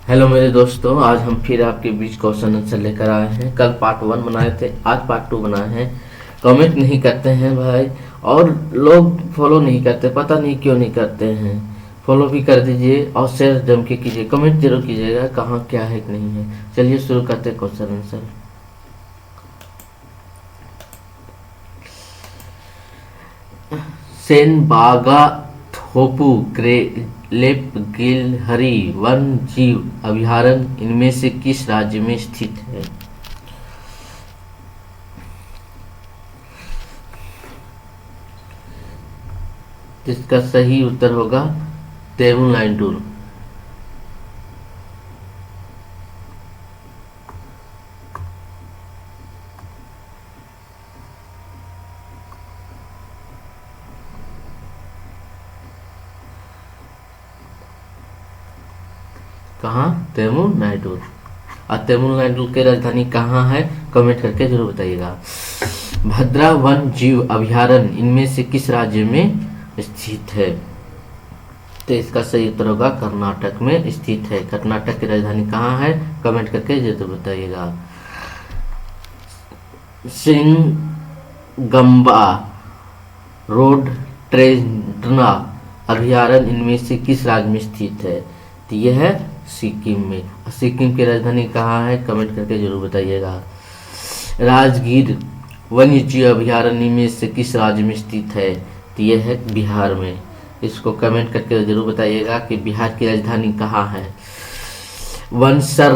Hello मेरे दोस्तों, आज हम फिर आपके बीच क्वेश्चन आंसर लेकर आए हैं। कल पार्ट 1 बनाए थे, आज पार्ट 2 बनाए हैं। कमेंट नहीं करते हैं भाई, और लोग फॉलो नहीं करते, पता नहीं क्यों नहीं करते हैं। फॉलो भी कर दीजिए और शेयर जम के कीजिए, कमेंट जरूर कीजिएगा कहाँ क्या है कि नहीं है। चलिए शुरू करते हैं क्वेश्चन आंसर। सेनबागा थोपू लेपगिलहरी वन जीव अभयारण्य इनमें से किस राज्य में स्थित है? इसका सही उत्तर होगा तमिलनाडु। कहाँ? तमिलनाडु। और तमिलनाडु की राजधानी कहाँ है? कमेंट करके जरूर बताइएगा। भद्रा वन जीव अभयारण्य इनमें से किस राज्य में स्थित है? तो इसका सही उत्तर होगा कर्नाटक में स्थित है। कर्नाटक की राजधानी कहाँ है? कमेंट करके जरूर बताइएगा। सिंगम्बा रोड ट्रेंडना अभयारण्य इनमें से किस राज्य में स्थित है? तो यह है सिक्किम में। सिक्किम की राजधानी कहाँ है? कमेंट करके जरूर बताइएगा। राजगीर वन्यजीव अभयारण्य में से किस राज्य में स्थित है? तो यह है बिहार में। इसको कमेंट करके जरूर बताइएगा कि बिहार की राजधानी कहाँ है। वनसर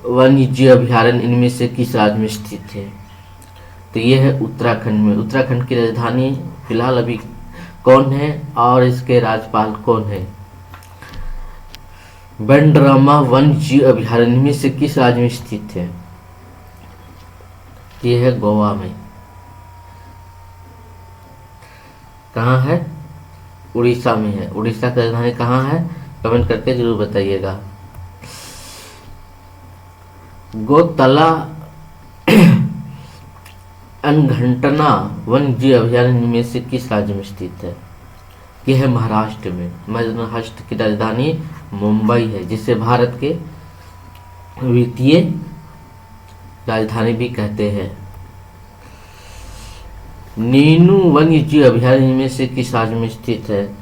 वन्यजीव अभयारण्य इनमें से किस राज्य में स्थित है? तो यह है उत्तराखंड में। उत्तराखंड की राजधानी फिलहाल अभी कौन है और इसके राज्यपाल कौन है? बंडरामा वन जीव अभयारण्य में से किस राज्य में स्थित है? यह है गोवा में। कहाँ है? उड़ीसा में है। उड़ीसा की राजधानी कहाँ है? कमेंट करके जरूर बताइएगा। गोतला अनघंटना वन जीव अभयारण्य में से किस राज्य में स्थित है? यह है महाराष्ट्र में। महाराष्ट्र की राजधानी मुंबई है, जिसे भारत के वित्तीय राजधानी भी कहते हैं। नीनू वन्यजीव अभयारण्य में से किस राज्य में स्थित है?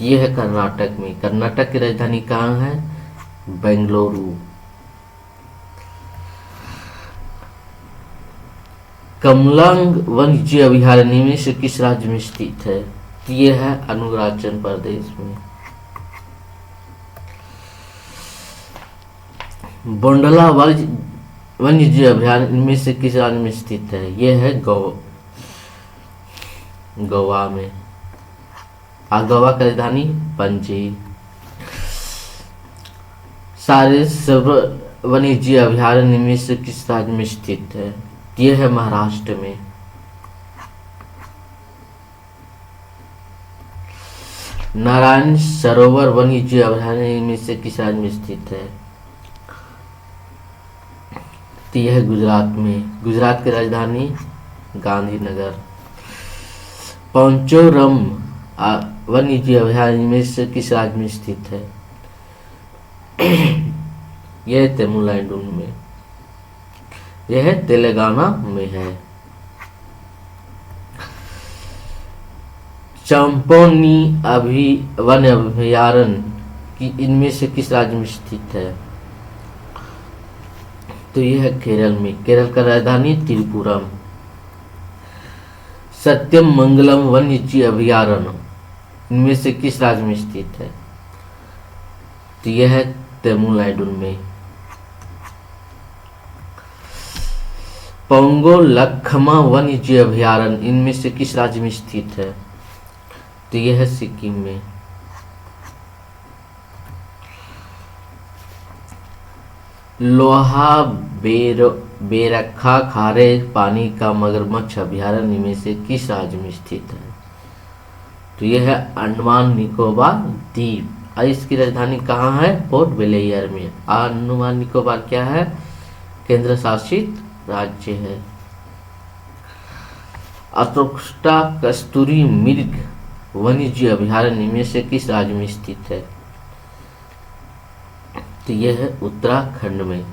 यह है कर्नाटक में। कर्नाटक की राजधानी कहाँ है? बेंगलुरु। कमलंग वन्यजीव अभयारण्य में से किस राज्य में स्थित है? यह है अरुणाचल प्रदेश में। बोंडला वन्यजीव अभयारण्य इनमें से किस राज्य में स्थित है? यह है गोवा में। गोवा की राजधानी पणजी। सारे वन्यजीव अभयारण्य इनमें से किस राज्य में स्थित है? यह है महाराष्ट्र में। नारायण सरोवर वन्यजीव अभयारण्य में से किस राज्य में स्थित है? तो यह है गुजरात में। गुजरात की राजधानी गांधीनगर। पंचोरम वन्यजीव अभयारण्य में से किस राज्य में स्थित है? यह तमिलनाडु में। यह तेलंगाना में है। चंपोनी वन अभयारण्य की इनमें से किस राज्य में स्थित है? तो यह है केरल में। केरल का राजधानी त्रिपुरम। सत्यम मंगलम वन्यजीव अभयारण्य इनमें से किस राज्य में स्थित है? तो यह है तमिलनाडु में। पोंगो लखमा वन्यजीव अभयारण्य इनमें से किस राज्य में स्थित है? तो यह है सिक्किम में। लोहा बेरखा खारे पानी का मगरमच्छ अभयारण्य में से किस राज्य में स्थित है? तो यह है अंडमान निकोबार द्वीप। और इसकी राजधानी कहाँ है? पोर्ट ब्लेयर में। अंडमान निकोबार क्या है? केंद्र शासित राज्य है। अतोक्स्टा कस्तूरी मृग वन्यजीव अभयारण्य में से किस राज्य में स्थित है? तो यह है उत्तराखंड में।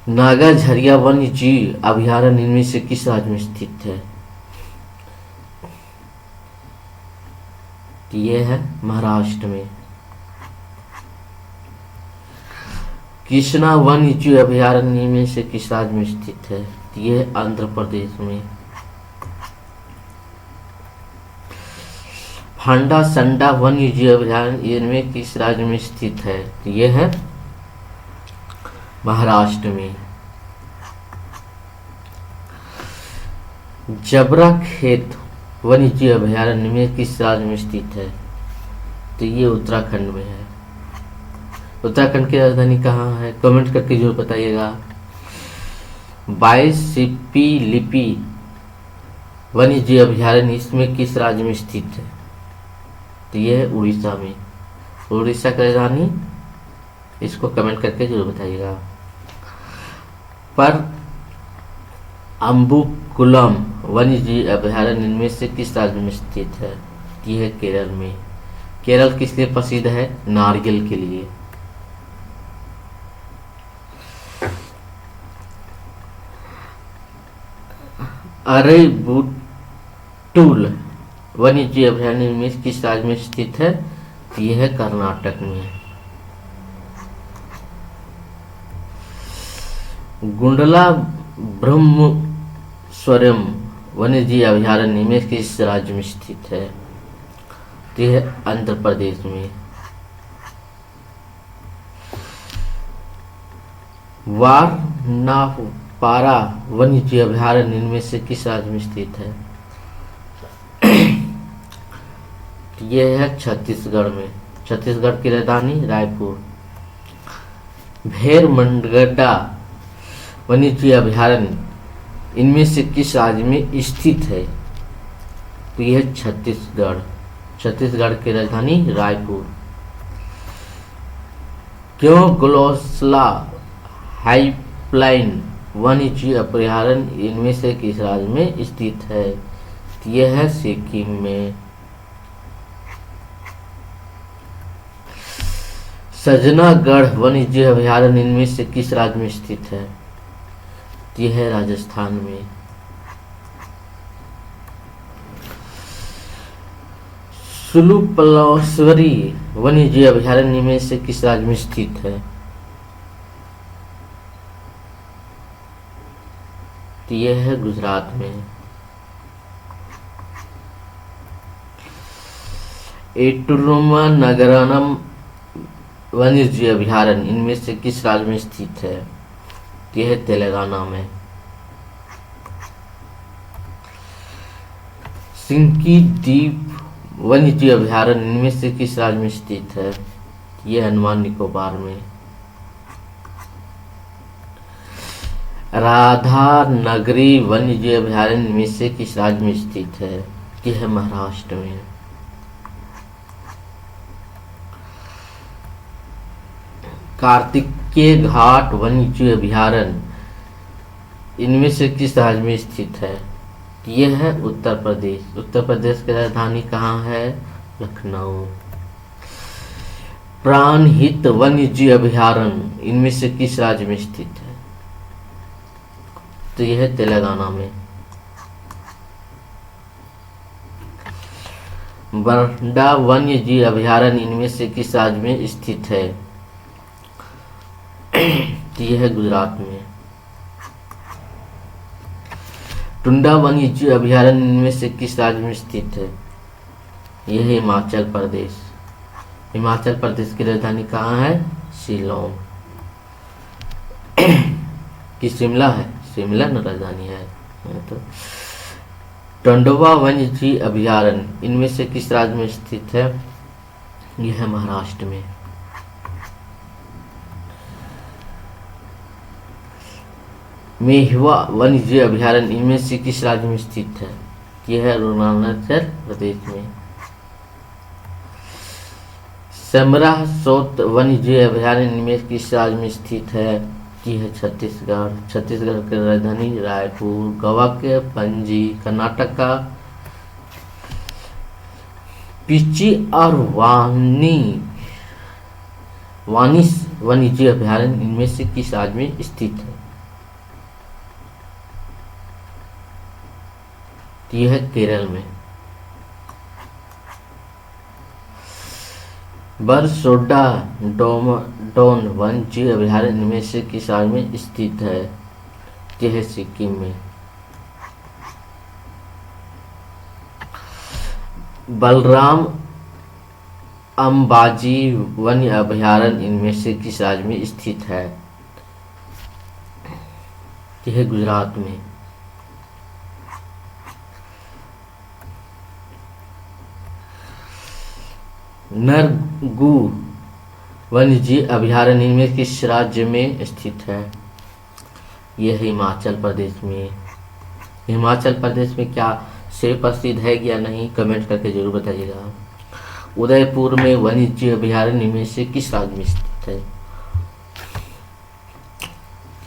नागा झरिया वन्य जीव अभयारण्य इनमें से किस राज्य में स्थित है? तो यह है महाराष्ट्र में। कृष्णा वन्य जीव अभयारण्य में से किस राज्य में स्थित है? तो यह है आंध्र प्रदेश में। फांडा संडा वन्य जीव अभयारण्य इनमें किस राज्य में स्थित है? तो यह है महाराष्ट्र में। जबरा खेत वन्य जीव अभयारण्य में किस राज्य में स्थित है? तो ये उत्तराखंड में है। उत्तराखंड की राजधानी कहाँ है? कमेंट करके जरूर बताइएगा। 22 सिप्पी लिपि वन्य जीव अभयारण्य इसमें किस राज्य में स्थित है? तो यह है उड़ीसा में। उड़ीसा की राजधानी, इसको कमेंट करके जरूर बताइएगा। पर अम्बुकुलम वन्य जीव अभयारण्य इनमें से किस राज्य में स्थित है? यह है केरल में। केरल किस लिए प्रसिद्ध है? नारियल के लिए। अरेबुटुल वन्य जीव अभयारण्य इनमें किस राज्य में स्थित है? यह है कर्नाटक में। गुंडला ब्रह्मस्वरम वन्य जीव अभयारण्य में किस राज्य में स्थित है? तो यह है आंध्र प्रदेश में। वारनापारा वन्य जीव अभयारण्य इनमें से किस राज्य में स्थित है? यह है छत्तीसगढ़ में। छत्तीसगढ़ की राजधानी रायपुर। भेड़मंडगड्डा वन्य जीव अभयारण्य इनमें से किस राज्य में स्थित है? तो यह है छत्तीसगढ़। छत्तीसगढ़ की राजधानी रायपुर। क्यों ग्लोसला हाइप्लाइन वन्य जीव अभयारण्य इनमें से किस राज्य में स्थित है? तो यह है सिक्किम में। सजनागढ़ वन्य जीव अभयारण्य इनमें से किस राज्य में स्थित है? तो यह है राजस्थान में। सुलुपलाश्वरी वन्य जीव अभयारण्य में से किस राज्य में स्थित है? तो यह है गुजरात में। एटुरुमा नगरनम वन्य जीव अभयारण्य इनमें से किस राज्य में स्थित है? यह है तेलंगाना में। सिंकी द्वीप वन्य जीव अभयारण्य इनमें से किस राज्य में स्थित है? यह अंडमान निकोबार में। राधा नगरी वन्य जीव अभयारण्य इनमें से किस राज्य में स्थित है? यह है महाराष्ट्र में। कार्तिकेय घाट वन्य जीव अभयारण्य इनमें से किस राज्य में स्थित है? यह है उत्तर प्रदेश। उत्तर प्रदेश की राजधानी कहाँ है? लखनऊ। प्राणहित वन्य जीव अभयारण्य इनमें से किस राज्य में स्थित है? तो यह है तेलंगाना में। बरडा वन्य जीव अभयारण्य इनमें से किस राज्य में स्थित है? तो यह है गुजरात में। टुंडा वन्य जीव अभयारण्य इनमें से किस राज्य में स्थित है? यह है हिमाचल प्रदेश। हिमाचल प्रदेश की राजधानी कहाँ है? शिलोंग। कि शिमला है? शिमला न राजधानी है तो। टंडवा वन्य जीव अभयारण्य इनमें से किस राज्य में स्थित है? यह है महाराष्ट्र में। मेहवा वन्य जीव अभयारण्य इनमें से किस राज्य में स्थित है? यह है अरुणाचल प्रदेश में। समरा सोत वन्य जीव अभयारण्य इनमें किस राज्य में स्थित है? यह है छत्तीसगढ़। छत्तीसगढ़ की राजधानी रायपुर। गोवा के पणजी कर्नाटक का। पिची और वानिस वन्यजीव अभयारण्य इनमें से किस राज्य में स्थित है? तो यह है केरल में। बरसोडा डोन वन्यजीव अभयारण्य इनमें से किस राज्य में स्थित है? यह है सिक्किम में। बलराम अंबाजी वन्य अभयारण्य इनमें से किस राज्य में स्थित है? यह है गुजरात में। नरगू वन्यजीव अभयारण्य इनमें किस राज्य में स्थित है? यह हिमाचल प्रदेश में। हिमाचल प्रदेश में क्या सेब प्रसिद्ध है या नहीं, कमेंट करके जरूर बताइएगा। उदयपुर में वन्यजीव अभयारण्य में से किस राज्य में स्थित है?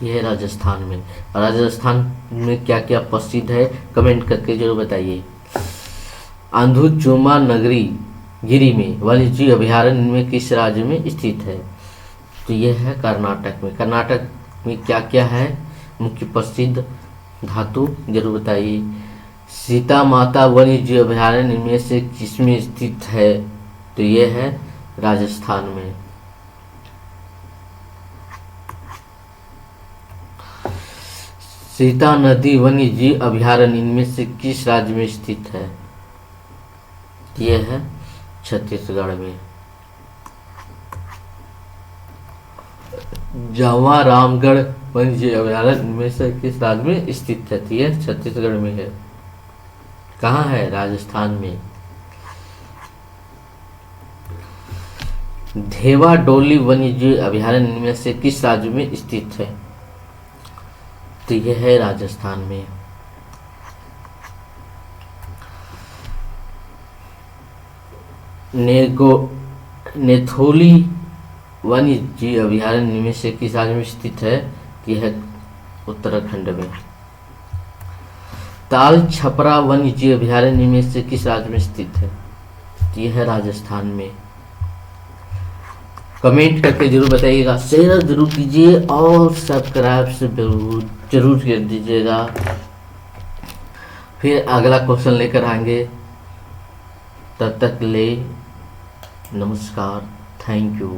यह है राजस्थान में। राजस्थान में क्या क्या प्रसिद्ध है, कमेंट करके जरूर बताइए। अंधुचुमा नगरी गिरी में वन्यजीव अभयारण्य में किस राज्य में स्थित है? तो यह है कर्नाटक में। कर्नाटक में क्या क्या है मुख्य प्रसिद्ध धातु, जरूर बताइए। सीता माता वन्यजीव अभयारण्य में से किसमें स्थित है? तो यह है राजस्थान में। सीता नदी वन्यजीव अभयारण्य इनमें से किस राज्य में स्थित है? यह है छत्तीसगढ़ में। जावा रामगढ़ वन्यजीव अभयारण्य इनमें से किस राज्य में स्थित है? यह छत्तीसगढ़ में है। कहाँ है? राजस्थान में। धेवा डोली वन्यजीव अभयारण्य इनमें से किस राज्य में स्थित है? तो यह है राजस्थान में। नेथोली वन्यजीव अभयारण्य में से किस राज्य में स्थित है? यह है उत्तराखंड में। ताल छपरा वन्यजीव अभयारण्य में से किस राज्य में स्थित है? यह है राजस्थान में। कमेंट करके जरूर बताइएगा, शेयर जरूर कीजिए और सब्सक्राइब से जरूर कर दीजिएगा। फिर अगला क्वेश्चन लेकर आएंगे। तब तक ले नमस्कार, थैंक यू।